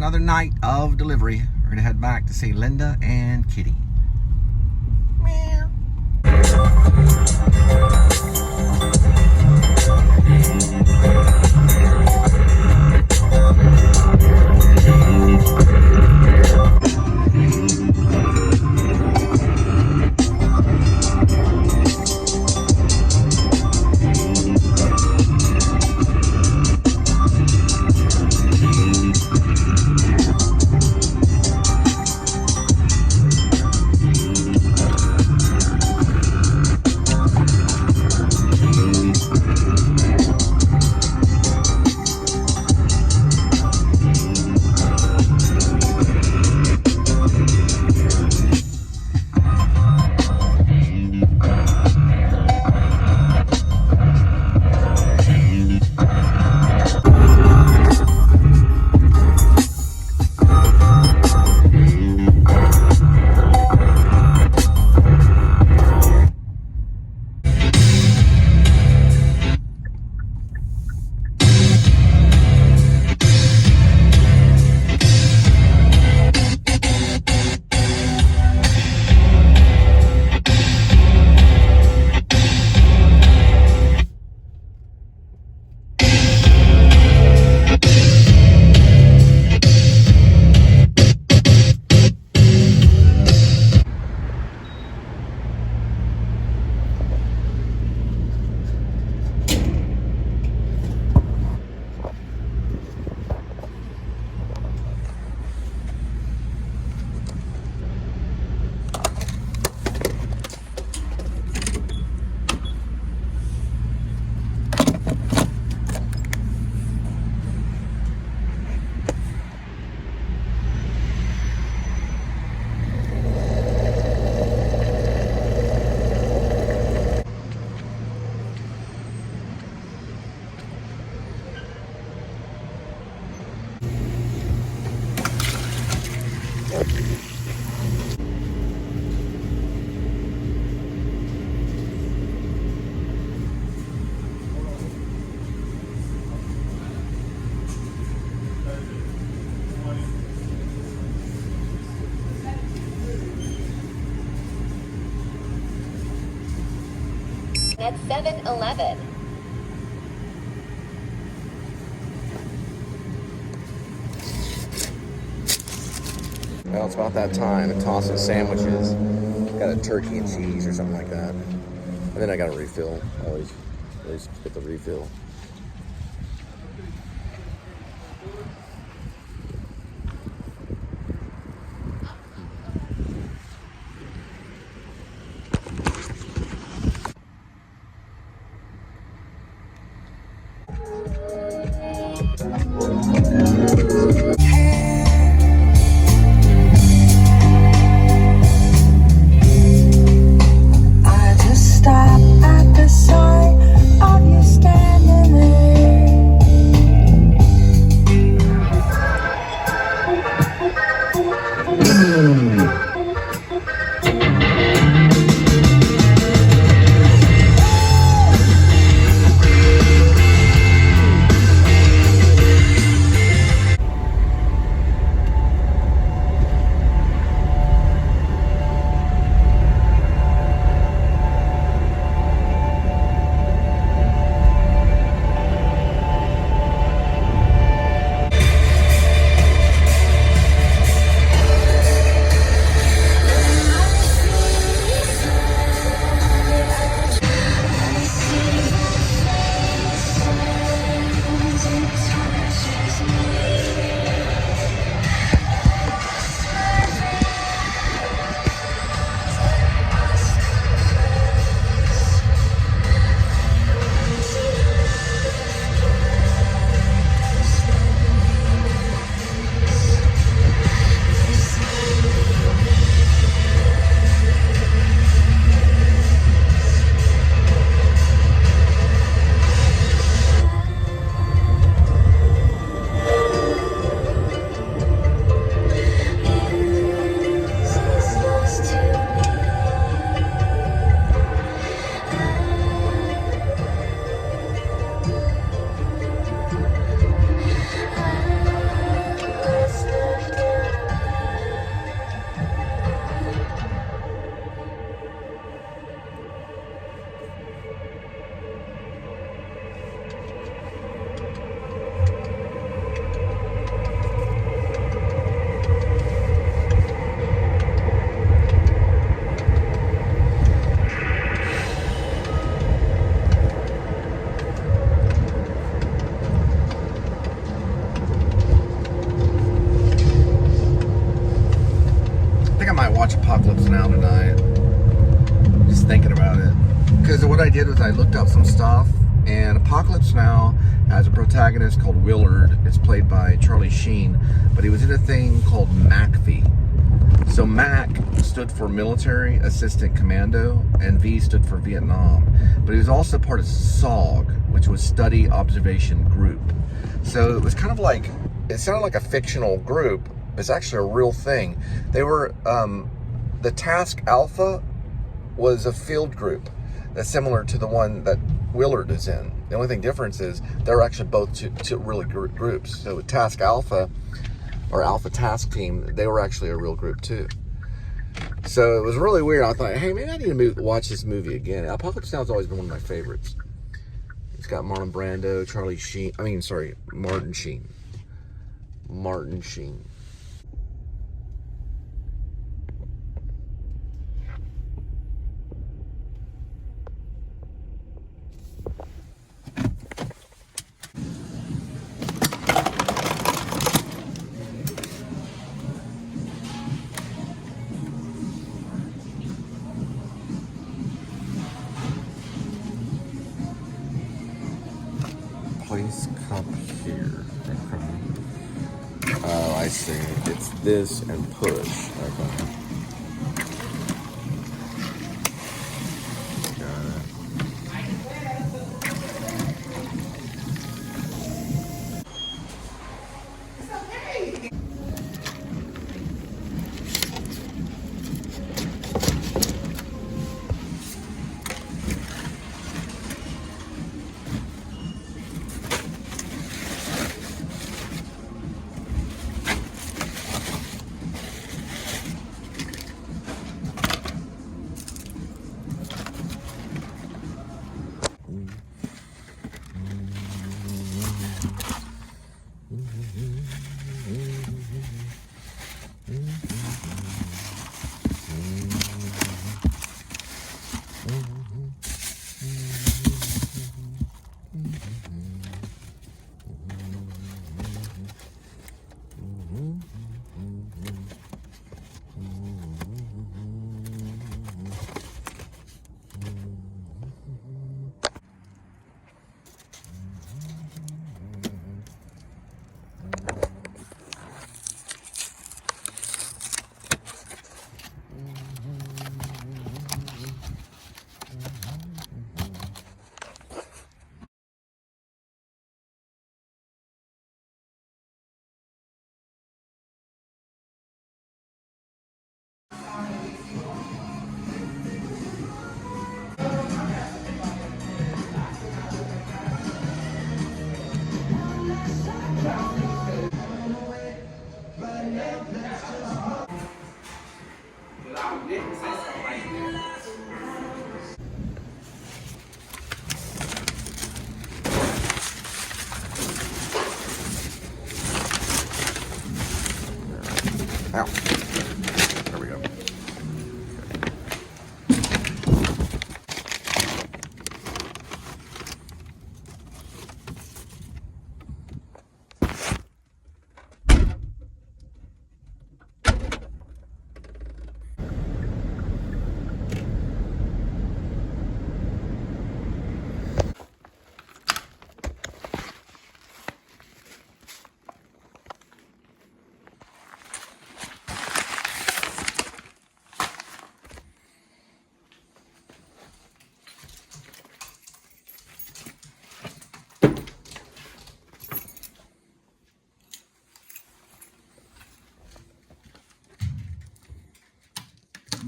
another night of delivery. We're gonna head back to see Linda and Kitty. Meow. At 7-Eleven. Well, it's about that time to toss some sandwiches. Got a turkey and cheese or something like that. And then I got a refill. I always get the refill. protagonist called Willard. It's played by Charlie Sheen, but he was in a thing called MACV. So MAC stood for Military Assistant Commando, and V stood for Vietnam. But he was also part of SOG, which was Study Observation Group. So it was kind of like, it sounded like a fictional group. It's actually a real thing. They were, the Task Alpha was a field group that's similar to the one that Willard is in. The only thing difference is they're actually both two really groups. So with Task Alpha, or Alpha Task Team, they were actually a real group too. So it was really weird. I thought, hey, maybe I need to watch this movie again. Apocalypse Now's always been one of my favorites. It's got Marlon Brando, Martin Sheen. Martin Sheen. Place cup here. Oh, I see. It's this and push. Okay. Got it. Ow. There we go.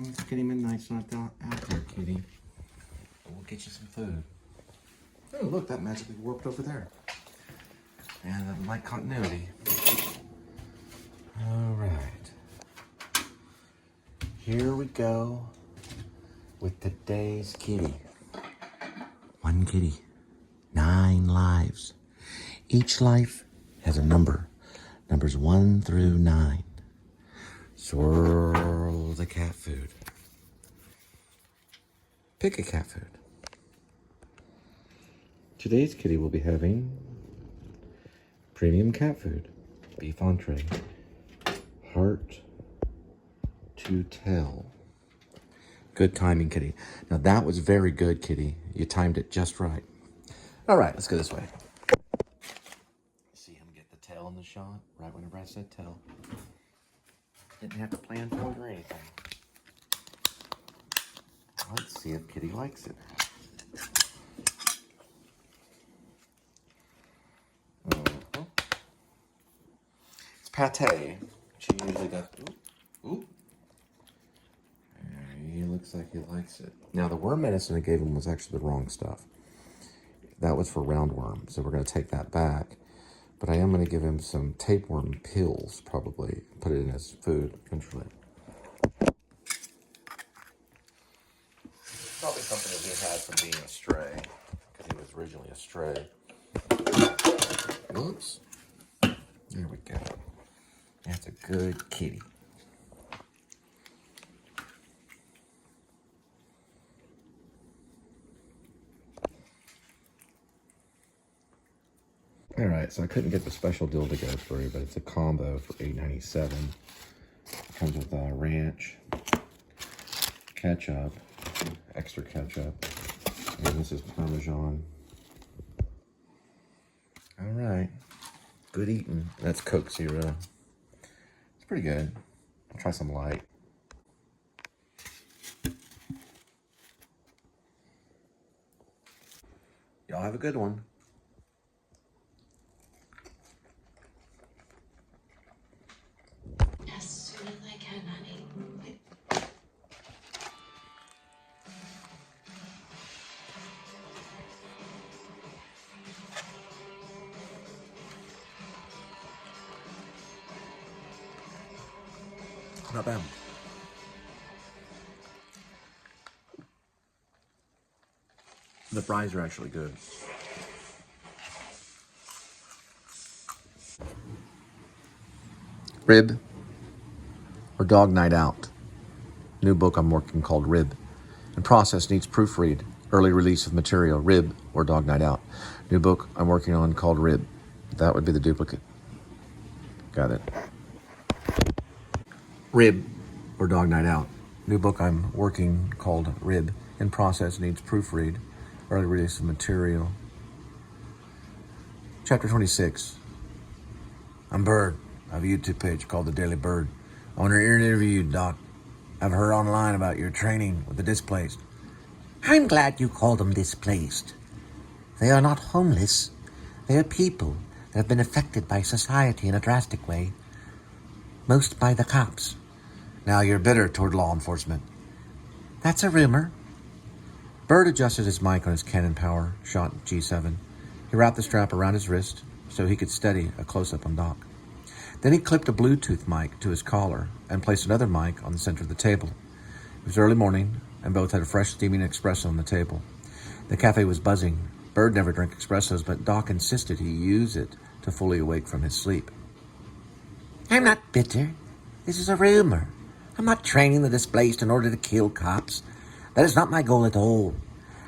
It's Kitty Midnight's not out there, Kitty. We'll get you some food. Oh, look, that magically warped over there. And like continuity. All right. Here we go with today's kitty. One kitty, 9 lives. Each life has a number. Numbers 1 through 9. Swirl the cat food. Pick a cat food. Today's kitty will be having premium cat food, beef entree, heart to tell. Good timing, kitty. Now that was very good, kitty. You timed it just right. All right, let's go this way. tell in the shot, right whenever I said tell. Didn't have to plan for it or anything. Let's see if Kitty likes it. It's pate. She usually does. Ooh. He looks like he likes it. Now, the worm medicine I gave him was actually the wrong stuff. That was for roundworm, so we're going to take that back. But I am going to give him some tapeworm pills, probably. Put it in his food, eventually. Probably something that he had from being a stray, because he was originally a stray. Whoops. There we go. That's a good kitty. All right, so I couldn't get the special deal to go through, but it's a combo for $8.97. It comes with ranch, ketchup, extra ketchup, and this is Parmesan. All right, good eating. That's Coke Zero. It's pretty good. I'll try some light. Y'all have a good one. As soon as I can, honey. Not bad. The fries are actually good. Rib or Dog Night Out. New book I'm working called Rib. In process needs proofread. Early release of material. Rib or Dog Night Out. New book I'm working on called Rib. That would be the duplicate. Got it. Rib or Dog Night Out. New book I'm working called Rib. In process needs proofread. Early release of material. Chapter 26. I'm Bird. I have a YouTube page called The Daily Bird. I want to interview you, Doc. I've heard online about your training with the displaced. I'm glad you call them displaced. They are not homeless. They are people that have been affected by society in a drastic way. Most by the cops. Now you're bitter toward law enforcement. That's a rumor. Bird adjusted his mic on his Canon Power Shot G7. He wrapped the strap around his wrist so he could steady a close-up on Doc. Then he clipped a Bluetooth mic to his collar and placed another mic on the center of the table. It was early morning, and both had a fresh steaming espresso on the table. The cafe was buzzing. Bird never drank espressos, but Doc insisted he use it to fully awake from his sleep. I'm not bitter. This is a rumor. I'm not training the displaced in order to kill cops. That is not my goal at all.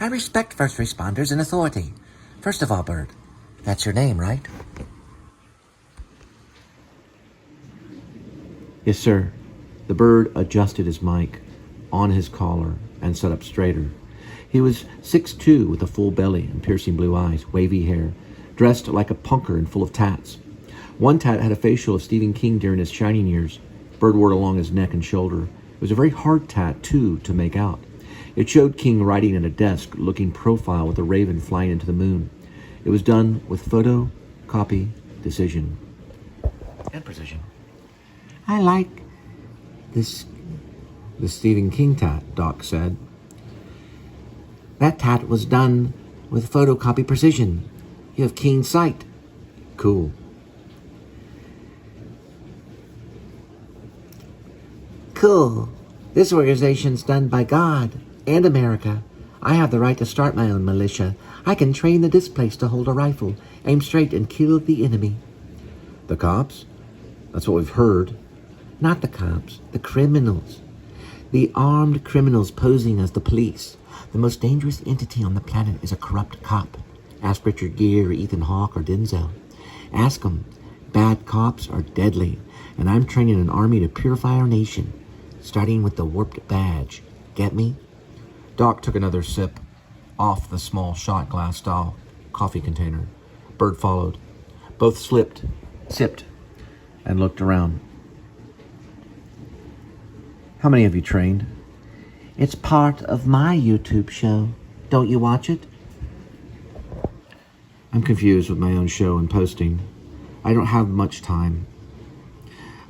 I respect first responders and authority. First of all, Bird, that's your name, right? Yes, sir. The Bird adjusted his mic on his collar and sat up straighter. He was 6'2", with a full belly and piercing blue eyes, wavy hair, dressed like a punker and full of tats. One tat had a facial of Stephen King during his shining years. Bird wore it along his neck and shoulder. It was a very hard tat, too, to make out. It showed King writing at a desk, looking profile with a raven flying into the moon. It was done with photo, copy, decision, and precision. I like this. The Stephen King tat, Doc said. That tat was done with photocopy precision. You have keen sight. Cool. Cool. This organization's done by God and America. I have the right to start my own militia. I can train the displaced to hold a rifle, aim straight, and kill the enemy. The cops? That's what we've heard. Not the cops, the criminals. The armed criminals posing as the police. The most dangerous entity on the planet is a corrupt cop. Ask Richard Gere, Ethan Hawke, or Denzel. Ask them. Bad cops are deadly, and I'm training an army to purify our nation, starting with the warped badge. Get me? Doc took another sip off the small shot glass style coffee container. Bird followed. Both slipped sipped, and looked around. How many have you trained? It's part of my YouTube show. Don't you watch it? I'm confused with my own show and posting. I don't have much time.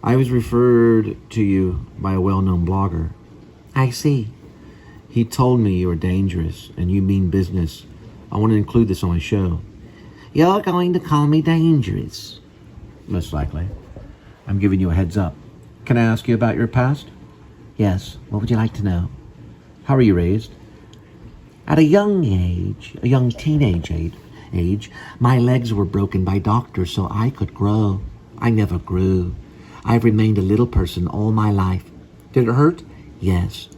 I was referred to you by a well-known blogger. I see. He told me you were dangerous and you mean business. I want to include this on my show. You're going to call me dangerous? Most likely. I'm giving you a heads up. Can I ask you about your past? Yes. What would you like to know? How were you raised? At a young teenage age, my legs were broken by doctors so I could grow. I never grew. I've remained a little person all my life. Did it hurt? Yes.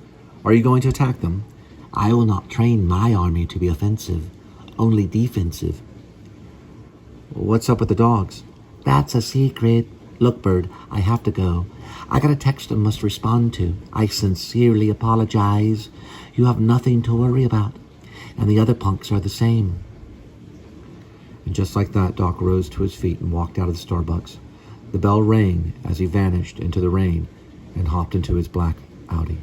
Are you going to attack them? I will not train my army to be offensive, only defensive. What's up with the dogs? That's a secret. Look, Bird, I have to go. I got a text I must respond to. I sincerely apologize. You have nothing to worry about. And the other punks are the same. And just like that, Doc rose to his feet and walked out of the Starbucks. The bell rang as he vanished into the rain and hopped into his black Audi.